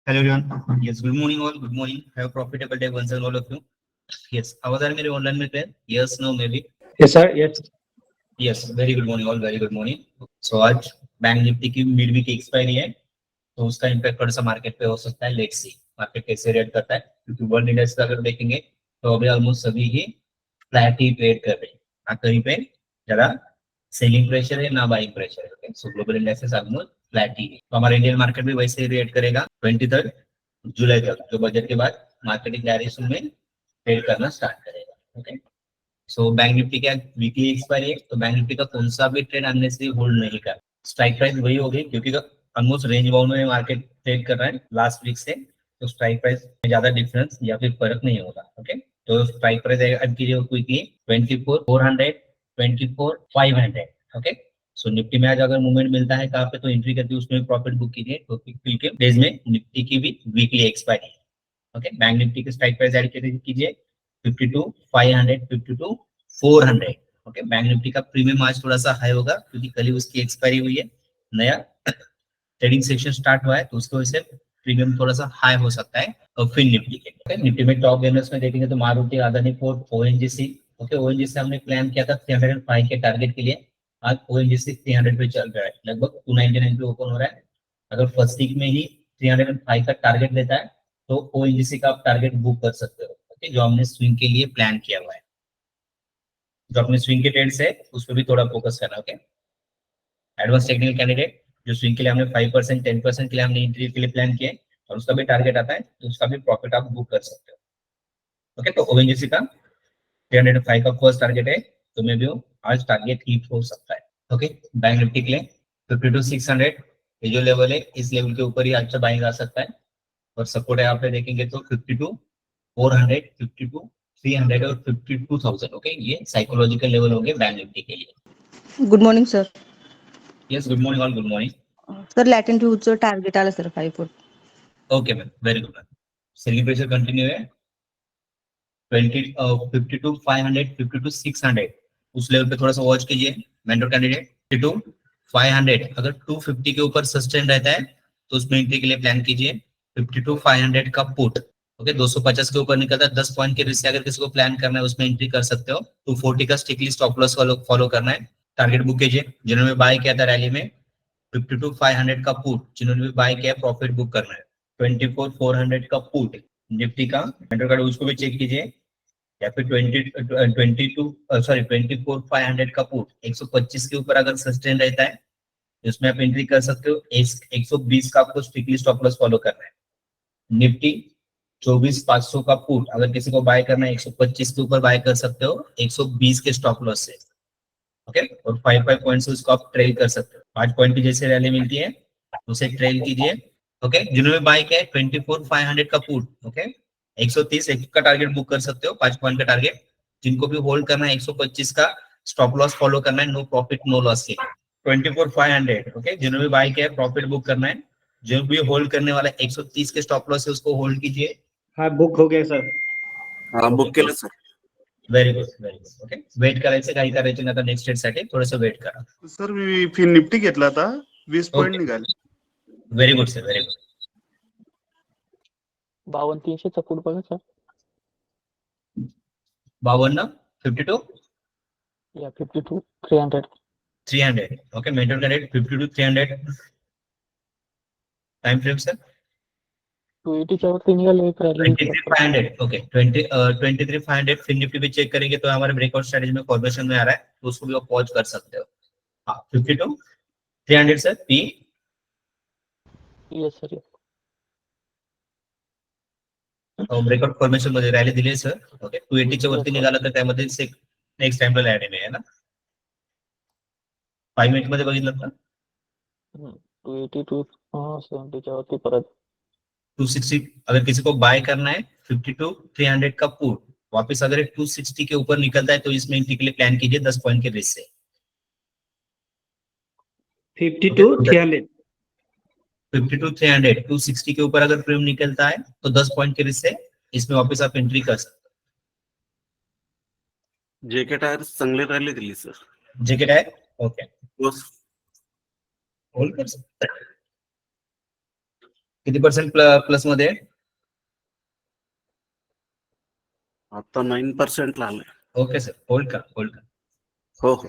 Hello everyone. Yes, good morning all. Good morning. Have a profitable day once and all of you. Yes, आवाज आ रही है मेरे online में clear? Yes, no, maybe. Yes, sir. Yes. Yes, very good morning all. Very good morning. So आज bank Nifty की mid week expiry है, तो उसका इम्पैक्ट थोड़ा सा मार्केट पे हो सकता है. लेट्स सी मार्केट कैसे रेट करता है, क्योंकि वर्ल्ड इंडेक्स का अगर देखेंगे तो अभी ऑलमोस्ट सभी ही फ्लैट ही ट्रेड कर रहे हैं. ना कहीं पे ज्यादा सेलिंग प्रेशर है ना बाइंग प्रेशर है. Okay, so global indexes almost flat ही है. तो हमारा इंडियन मार्केट भी वैसे ही रेट करेगा 23 जुलाई तक, जो बजट के बाद मार्केट डायरेक्शन में ट्रेड करना स्टार्ट करेगा. ओके, सो बैंक निफ्टी का वीकली एक्सपायरी है, तो बैंक निफ्टी का कौन सा भी ट्रेड आने से होल्ड नहीं कर. स्ट्राइक प्राइस वही होगी, क्योंकि ऑलमोस्ट रेंज बाउंड में मार्केट ट्रेड कर रहा है लास्ट वीक से, तो स्ट्राइक प्राइस में ज्यादा डिफरेंस या फिर फर्क नहीं होगा. ओके, तो स्ट्राइक प्राइस अब कीजिए क्विकली 24,400, 24,500. ओके, सो निफ्टी में आज अगर मूवमेंट मिलता है कहाँ पे, तो एंट्री करके उसमें प्रॉफिट बुक कीजिए. तो के डेज में निफ्टी की भी वीकली एक्सपायरी है. ओके, बैंक निफ्टी के स्ट्राइक प्राइस ऐड कीजिए 52,500, 52,400. ओके, बैंक निफ्टी का प्रीमियम आज थोड़ा सा हाई होगा, क्योंकि कल ही उसकी एक्सपायरी हुई है, नया ट्रेडिंग सेक्शन स्टार्ट हुआ है, तो उसकी वजह से प्रीमियम थोड़ा सा हाई हो सकता है. और फिर निफ्टी के निफ्टी में टॉप गेनर्स में देखेंगे तो Maruti, Adani port, ONGC. Okay, ONGC हमने प्लान किया था 305 के टारगेट के लिए. आज ओएनजीसी 300 पे चल रहा है, लगभग 299 पे ओपन हो रहा है. अगर फर्स्ट वीक में ही 305 का टारगेट देता है तो ओएनजीसी का आप टारगेट बुक कर सकते हो. ओके, जो हमने स्विंग के लिए प्लान किया हुआ है, जो अपने स्विंग के ट्रेड्स है उस पर भी थोड़ा फोकस करना. ओके, एडवांस टेक्निकल कैंडिडेट जो स्विंग के लिए हमने 5%, 10% के लिए हमने एंट्री के लिए प्लान किए, और उसका भी टारगेट आता है, तो उसका भी प्रॉफिट आप बुक कर सकते हो. ओके, तो ओएनजीसी का 305 का फर्स्ट टारगेट है, तो मे भी आज टारगेट हिट हो सकता है. ओके, बैंक निफ्टी के लिए 52,600 ये जो लेवल है, इस लेवल के ऊपर ही अच्छा बाइंग आ सकता है. और सपोर्ट है आप देखेंगे तो 52,400, 52,300 और 52,000. ओके, ये साइकोलॉजिकल लेवल हो गए बैंक निफ्टी के लिए. Good morning sir. Yes, good morning all. Good morning sir लॅटेंट फ्यूचर टार्गेट आलं सर 5 फूट. Okay ma'am, very good ma'am. Selling pressure continue है 52,500, 52,600 उस लेवल पे थोड़ा सा वॉच कीजिए. मेंटर कैंडिडेट 52,500 अगर 250 के ऊपर सस्टेन रहता है तो उसमें एंट्री के लिए प्लान कीजिए. 52,500 का पुट. ओके, 250 के ऊपर निकलता है 10 पॉइंट के रिस्क से अगर किसी को प्लान करना है उसमें एंट्री कर सकते हो. 240 का स्ट्रिक्टली स्टॉप लॉस फॉलो करना है. टारगेट बुक कीजिए. जिन्होंने बाय किया था रैली में 52,500 का पुट, जिन्होंने भी बाय किया प्रॉफिट बुक करना है. 24,400 का पुट निफ्टी का मेंटर कार्ड, उसको भी चेक कीजिए. या फिर 24,500 का पुट 125 के ऊपर अगर सस्टेन रहता है इसमें आप एंट्री कर सकते हो. 120 का आपको स्ट्रिक्टली स्टॉप लॉस फॉलो करना है. निफ्टी 24,500 का पुट अगर किसी को बाय करना है 125 के ऊपर बाय कर सकते हो 120 के स्टॉप लॉस से. ओके, और 5 पॉइंट से उसको आप ट्रेल कर सकते हो. 5 पॉइंट की जैसे रैली मिलती है उसे ट्रेल कीजिए. ओके, जिन्होंने बाय किया है 24,500 का पुट, ओके 130 का टारगेट बुक कर सकते हो, 5 पॉइंट का टारगेट. जिनको भी होल्ड करना है 125 का स्टॉप लॉस फॉलो करना है, नो प्रॉफिट नो लॉस के 24,500. ओके, जिन्होंने भी बाय किया है प्रॉफिट बुक करना है. जो भी होल्ड करने वाला 130 के स्टॉप लॉस है उसको होल्ड कीजिए. हाँ, बुक हो गया सर. हाँ, बुक केलं sir. Very good, very good. Okay, wait करायचं, काही करायचं नाही, आता नेक्स्ट स्टेट साठी थोडंसं वेट करा. सर मी फिन निफ्टी घेतला आता 20 पॉइंट Okay. निघाले. Very good sir, very good. 52,300 चा पुट बघा सर. 52, 52, या 52,300. 300. Okay, maintain correct 52,300. Time frame sir 280 च्या वरती निघाले एक रॅली. 23,500. ओके, 23,500 फिर निफ्टी भी चेक करेंगे तो हमारे ब्रेकआउट स्ट्रेटेजी में फॉर्मेशन में आ रहा है, तो उसको भी आप पॉज कर सकते हो. हाँ, 52,300 sir P. Yes sir. Breakout formation मध्ये रॅली दिली सर. ओके, 280 च्या वरती निघाला तर त्यामध्ये नेक्स्ट टाइमला लॅड आहे ना. 5 मिनिट मध्ये बघितलं का 280 टू 70 च्या वरती परत 260. अगर किसी को बाय करना है 52,300 का पुट, वापस अगर 260 के ऊपर निकलता है तो इसमें एंट्री के लिए प्लान कीजिए 10 पॉइंट के रिस्क से. 52,300. 52,300, 260 के ऊपर अगर प्रीमियम निकलता है तो 10 पॉइंट के रिस्क से इसमें वापस आप एंट्री कर सकते जेके टायर चांगली रॅली दिली सर. हो. जैकेट है ओके, बस होल्ड कर सकते. किती पर्सेंट प्लस मध्ये आहे? आता 9% ला आलंय. ओके सर, होल्ड का. हो हो